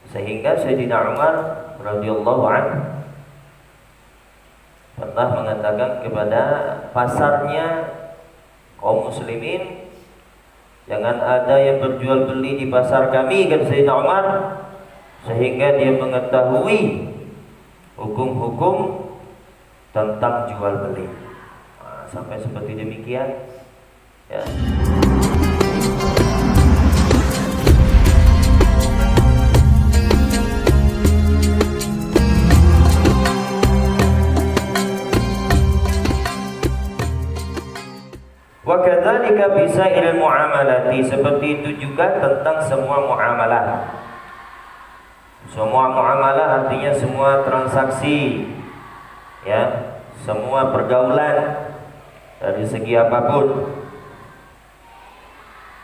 Sehingga Sayyidina Umar radhiyallahu anhu pernah mengatakan kepada pasarnya kaum muslimin, jangan ada yang berjual beli di pasar kami, kata Sayyidina Umar, sehingga dia mengetahui hukum-hukum tentang jual beli. Sampai seperti demikian ya. Wa kadzalika bisairil muamalati, seperti itu juga tentang semua muamalah. Semua muamalah artinya semua transaksi ya, semua pergaulan dari segi apapun.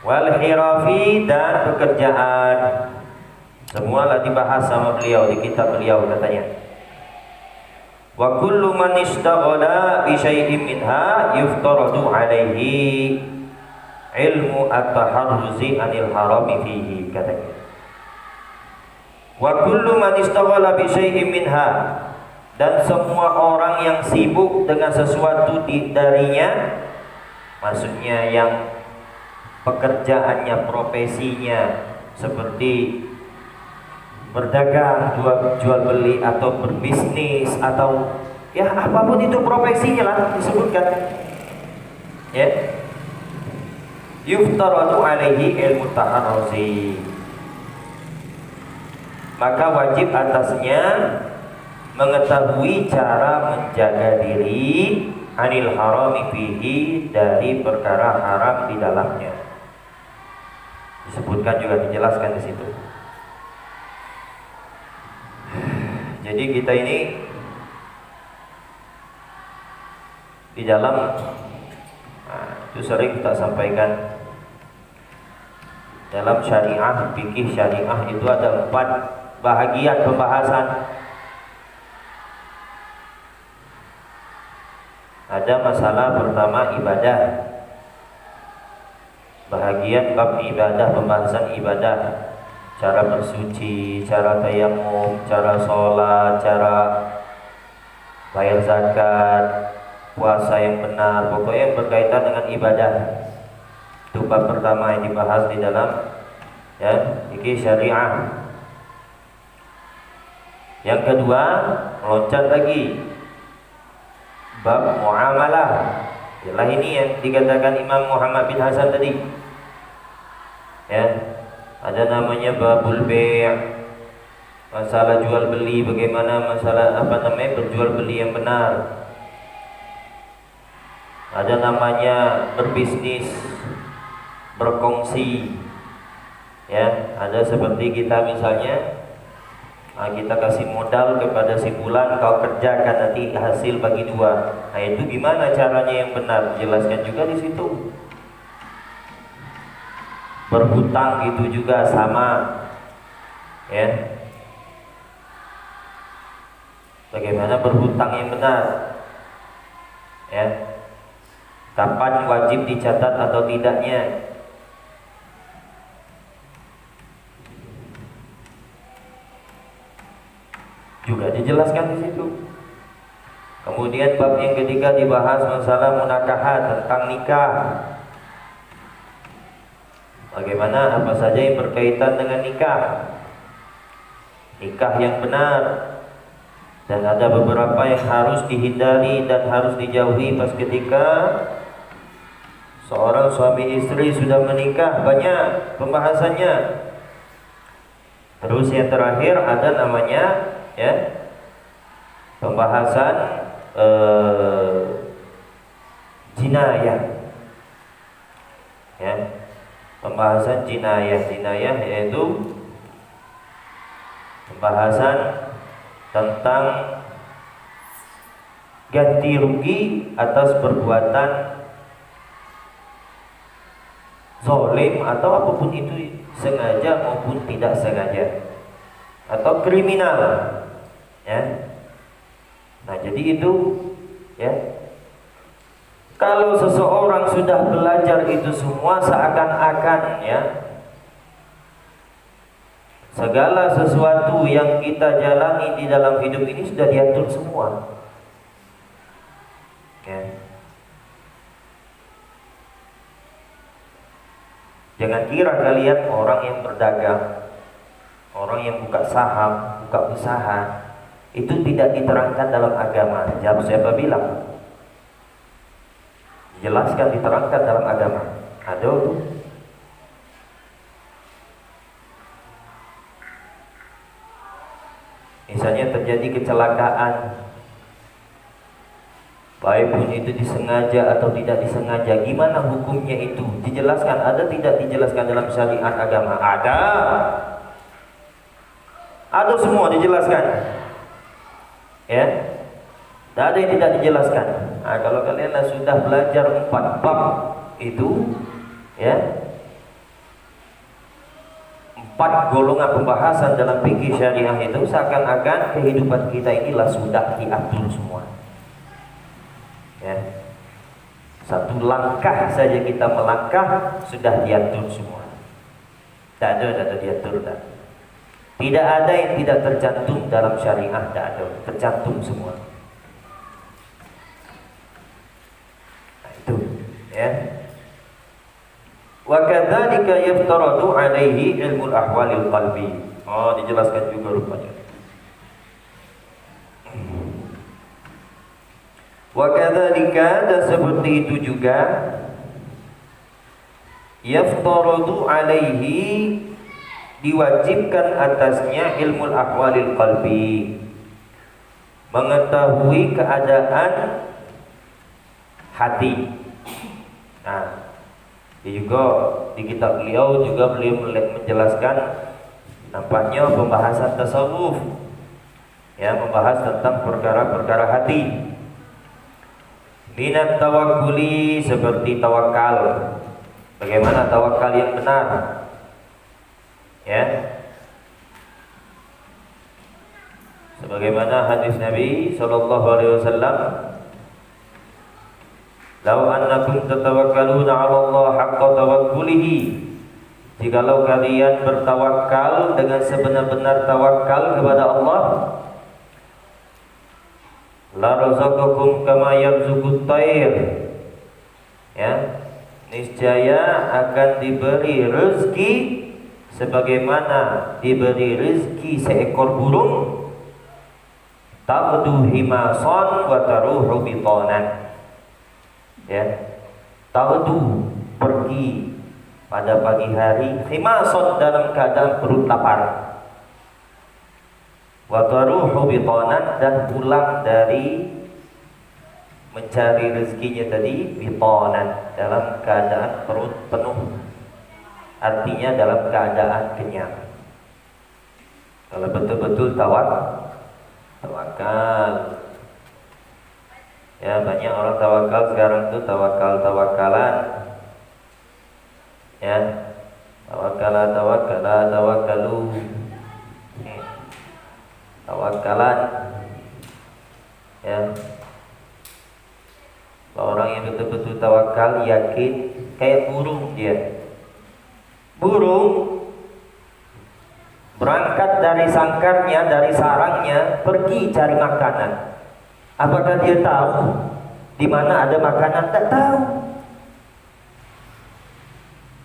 Wal hirafi, dan pekerjaan, semualah dibahas sama beliau di kitab beliau katanya. Wa kullu man ishtaghala bi syai'in minha yuftaradu alaihi ilmu at-taharruzi anil harami fihi, katanya. Wa kullu man ishtaghala bi syai'in minha, dan semua orang yang sibuk dengan sesuatu darinya, maksudnya yang pekerjaannya, profesinya seperti berdagang, jual beli, atau berbisnis, atau ya apapun itu profesinya lah disebutkan ya, yuftaradu alaihi ilmu taharruzi, maka wajib atasnya mengetahui cara menjaga diri anil harami fihi, dari perkara haram di dalamnya. Disebutkan juga, dijelaskan di situ. Jadi kita ini di dalam itu sering kita sampaikan, dalam syariah, fikih syariah itu ada 4 bahagian pembahasan. Ada masalah pertama ibadah, bahagian bab ibadah, pembahasan ibadah, cara bersuci, cara tayamum, cara sholat, cara bayar zakat, puasa yang benar, pokoknya yang berkaitan dengan ibadah. Itu bab pertama yang dibahas di dalam ya fikih syariah. Yang kedua, meloncat lagi, bab muamalah. Ialah ini yang dikatakan Imam Muhammad bin Hasan tadi ya. Ada namanya babul bai', masalah jual beli, bagaimana masalah berjual beli yang benar. Ada namanya berbisnis, berkongsi ya. Ada seperti kita misalnya, kita kasih modal kepada si fulan, kau kerjakan nanti hasil bagi 2. Nah itu gimana caranya yang benar, jelaskan juga di situ. Berhutang itu juga sama ya, bagaimana berhutang yang benar ya, kapan wajib dicatat atau tidaknya, juga dijelaskan di situ. Kemudian bab yang ketiga dibahas masalah munakahat, tentang nikah. Bagaimana, apa saja yang berkaitan dengan nikah, nikah yang benar, dan ada beberapa yang harus dihindari dan harus dijauhi pas ketika seorang suami istri sudah menikah. Banyak pembahasannya. Terus yang terakhir ada namanya ya, pembahasan jinayah ya. Pembahasan jinayah yaitu pembahasan tentang ganti rugi atas perbuatan zalim atau apapun itu, sengaja maupun tidak sengaja, atau kriminal ya. Nah jadi itu ya, kalau seseorang sudah belajar itu semua, seakan-akan ya, Segala sesuatu yang kita jalani di dalam hidup ini sudah diatur semua. Ya. Jangan kira kalian orang yang berdagang, orang yang buka saham, buka usaha, itu tidak diterangkan dalam agama. Jawab siapa bilang? Jelaskan diterangkan dalam agama. Ada. Misalnya terjadi kecelakaan, baik pun itu disengaja atau tidak disengaja, gimana hukumnya itu? Dijelaskan, ada tidak dijelaskan dalam syariat agama? Ada semua dijelaskan. Ya, tidak ada yang tidak dijelaskan. Nah, kalau kalian sudah belajar 4 bab itu, ya, 4 golongan pembahasan dalam fikih syariah itu, seakan-akan kehidupan kita inilah sudah diatur semua. Ya. Satu langkah saja kita melangkah sudah diatur semua. Tidak ada diatur. Tidak ada yang tidak tercantum dalam syariah, tidak ada, tercantum semua. Nah, itu, ya. Wa kadzalika yaftaradu alaihi ilmul ahwalil qalbi. Oh, dijelaskan juga rupanya. Wa kadzalika, dan seperti itu juga, yaftaradu alaihi, diwajibkan atasnya ilmul ahwalil qalbi, mengetahui keadaan hati. Nah, juga di kitab beliau juga beliau menjelaskan, nampaknya pembahasan tasawuf, ya, membahas tentang perkara-perkara hati. Minat tawakkuli, seperti tawakal. Bagaimana tawakal yang benar? Ya. Sebagaimana hadis Nabi sallallahu alaihi wasallam, "Lau annakum tatawakkaluna 'ala Allah haqqa tawakkulihi." Jikalau kalian bertawakal dengan sebenar-benar tawakal kepada Allah, la razaqakum kama yarzuqut tayr. Ya, niscaya akan diberi rezeki sebagaimana diberi rezeki seekor burung, taghdu himasan wa taruhu bitanan. Ya, taghdu, pergi pada pagi hari, himasan, dalam keadaan perut lapar, wa taruhu bitanan, dan pulang dari mencari rezekinya tadi, bitanan, dalam keadaan perut penuh. Artinya dalam keadaan kenyang. Kalau betul-betul tawakal. Ya, banyak orang tawakal sekarang tuh, tawakalan. Ya, tawakalu. Tawakalan. Ya. Kalau orang yang betul-betul tawakal, yakin, kayak burung dia. Burung berangkat dari sangkarnya, dari sarangnya, pergi cari makanan. Apakah dia tahu di mana ada makanan? Tak tahu.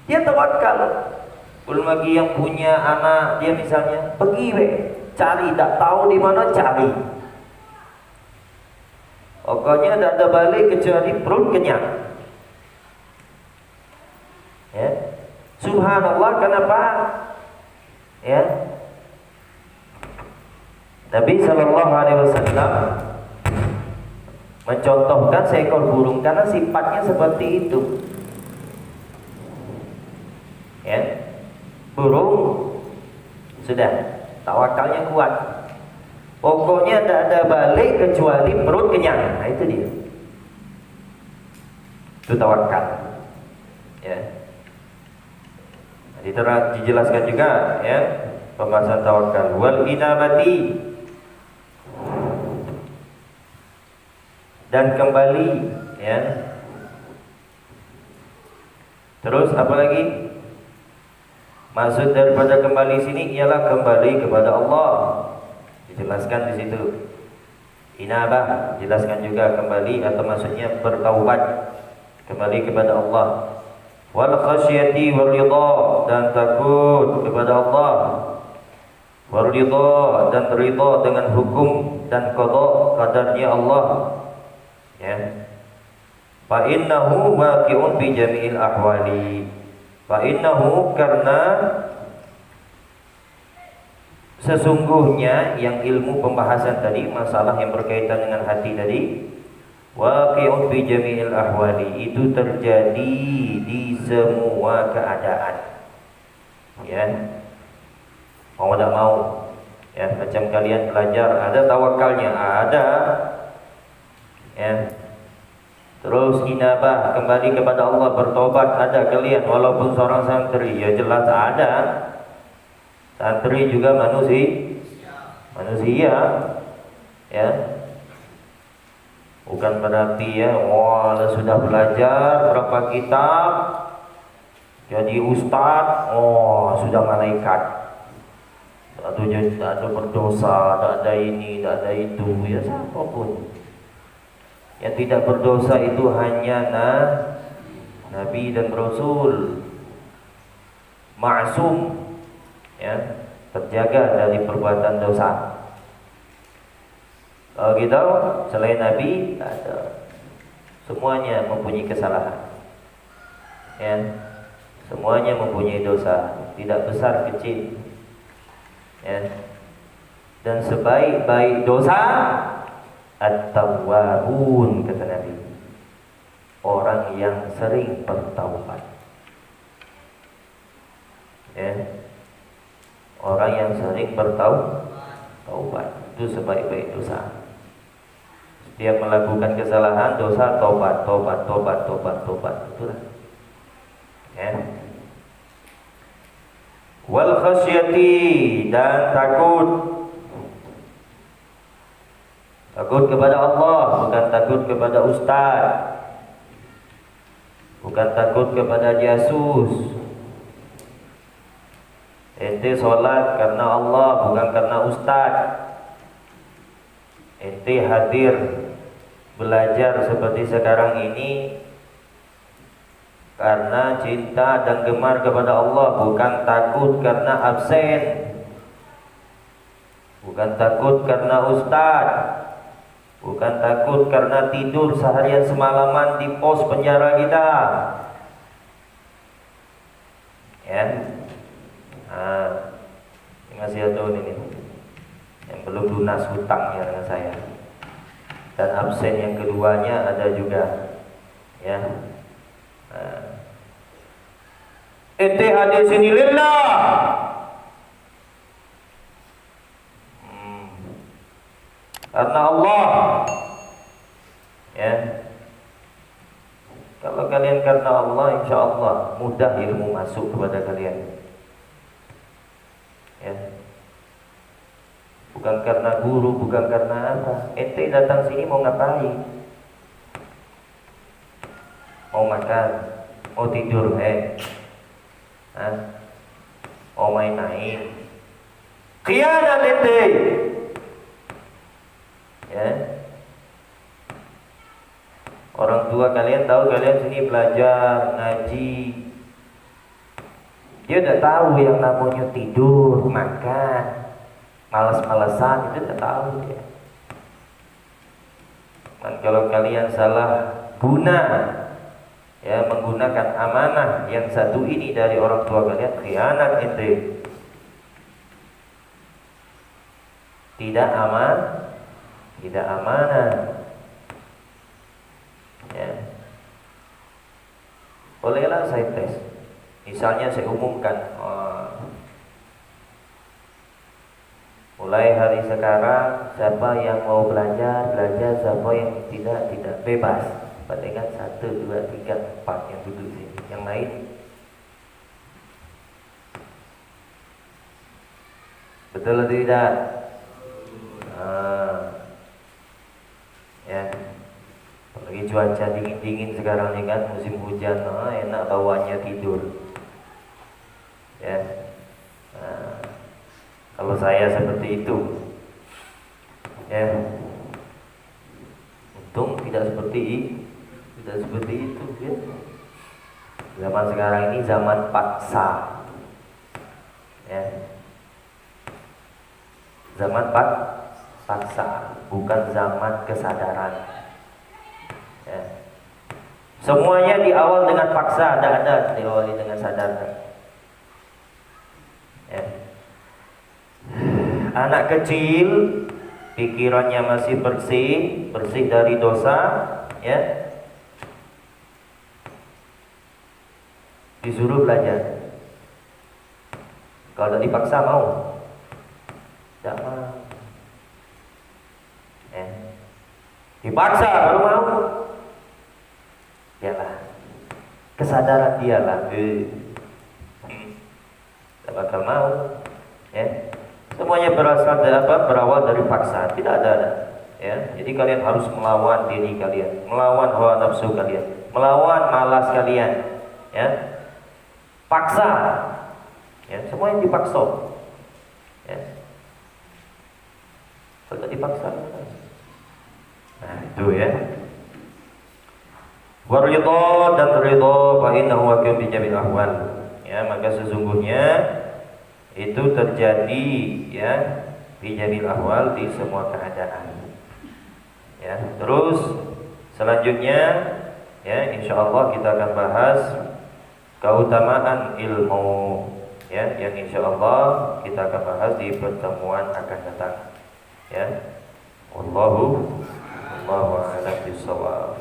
Dia tawakal. Belum lagi yang punya anak dia misalnya, pergi cari, tak tahu di mana, cari. Pokoknya tak ada balik kecuali perut kenyang. Ya. Subhanallah, kenapa? Ya. Nabi sallallahu alaihi wasallam mencontohkan seekor burung karena sifatnya seperti itu. Ya. Burung sudah tawakalnya kuat. Pokoknya tidak ada balik kecuali perut kenyang. Nah, itu dia. Itu tawakal. Ya. Dijelaskan juga, ya, pembahasan tawakal. Wal inabati, dan kembali, ya. Terus apa lagi? Maksud daripada kembali sini ialah kembali kepada Allah. Dijelaskan di situ. Inabah jelaskan juga kembali atau maksudnya bertaubat, kembali kepada Allah. Wal khasyati wal ridha, dan takut kepada Allah. Wal ridha, dan ridha dengan hukum dan qada qadarnya Allah. Ya. Fa innahu waqi'un bi jami'il ahwali. Fa innahu, karena sesungguhnya yang ilmu pembahasan tadi, masalah yang berkaitan dengan hati tadi, waqi'un bi jami'il ahwali, itu terjadi di semua keadaan. Ya. Mau tidak mau, ya, macam kalian belajar ada tawakalnya, ada, ya. Terus inabah, kembali kepada Allah, bertobat, ada kalian walaupun seorang santri, ya jelas ada. Santri juga manusia, ya. Bukan berarti ya, wah sudah belajar berapa kitab, jadi ustaz, oh sudah malaikat. Tak ada berdosa, tak ada ini, tak ada itu, ya siapapun. Yang tidak berdosa itu hanya Nabi dan Rasul, ma'sum, ya, terjaga dari perbuatan dosa. Kalau kita selain Nabi ada, semuanya mempunyai kesalahan, ya, semuanya mempunyai dosa, tidak besar kecil, ya. Dan sebaik-baik dosa at-tawwabun, kata Nabi, orang yang sering bertaubat, ya. Orang yang sering bertaubat itu sebaik-baik dosa. Setiap melakukan kesalahan, dosa, tobat, itulah, ya. Wal khasyati, dan takut kepada Allah, bukan takut kepada ustaz, bukan takut kepada jasus. Ente sholat karena Allah, bukan karena ustaz. Ente hadir belajar seperti sekarang ini karena cinta dan gemar kepada Allah, bukan takut karena absen, bukan takut karena ustaz, bukan takut karena tidur seharian semalaman di pos penjara kita, ya. Nah, ini masih ada ini yang belum lunas hutangnya dengan saya. Dan absen yang keduanya ada juga, ya. Nah, ente hadir sini lillah, karena Allah, ya. Kalau kalian karena Allah, insya Allah mudah ilmu masuk kepada kalian, ya. Bukan karena guru, bukan karena apa. Ente datang sini mau ngapain? Mau makan, mau tidur, mau main-main. Khianat ente, ya. Orang tua kalian tahu kalian sini belajar, ngaji. Dia udah tahu yang namanya tidur, makan, malas-malesan, itu udah tahu ya. Dan kalau kalian salah guna, ya, menggunakan amanah yang satu ini dari orang tua kalian, khianat ente. Tidak amanah. Ya. Bolehlah saya tes. Misalnya saya umumkan, mulai hari sekarang siapa yang mau belajar, siapa yang tidak, bebas. Dengan 1, 2, 3, 4 yang duduk sini. Yang lain betul atau tidak? Ya. Apalagi cuaca dingin-dingin sekarang ini kan, musim hujan, enak bawanya tidur, ya. Kalau saya seperti itu, ya, untung tidak seperti itu, ya. Zaman sekarang ini zaman paksa, ya. Zaman paksa, bukan zaman kesadaran. Ya. Semuanya diawal dengan paksa, tidak ada diawali dengan sadar. Ya. Anak kecil pikirannya masih bersih dari dosa, ya. Disuruh belajar. Kalau dipaksa mau? Tidak mau. Dipaksa baru mau. Dialah. Kesadaran dialah. Tidak bakal mau. Ya. Semuanya berawal dari paksa. Tidak ada. Ya. Jadi kalian harus melawan diri kalian, melawan hawa nafsu kalian, melawan malas kalian. Ya. Paksa. Ya, semuanya dipaksa. Ya. Kalau dipaksa, nah itu ya. Waridho dan ridho fa innahu waqi'un bi jami'il ahwal. Ya, maka sesungguhnya itu terjadi, ya, bi jami'il ahwal, di semua keadaan. Ya, terus selanjutnya, ya, insyaallah kita akan bahas keutamaan ilmu, ya, yang insyaallah kita akan bahas di pertemuan akan datang. Ya, wallahu a'lam bishawab.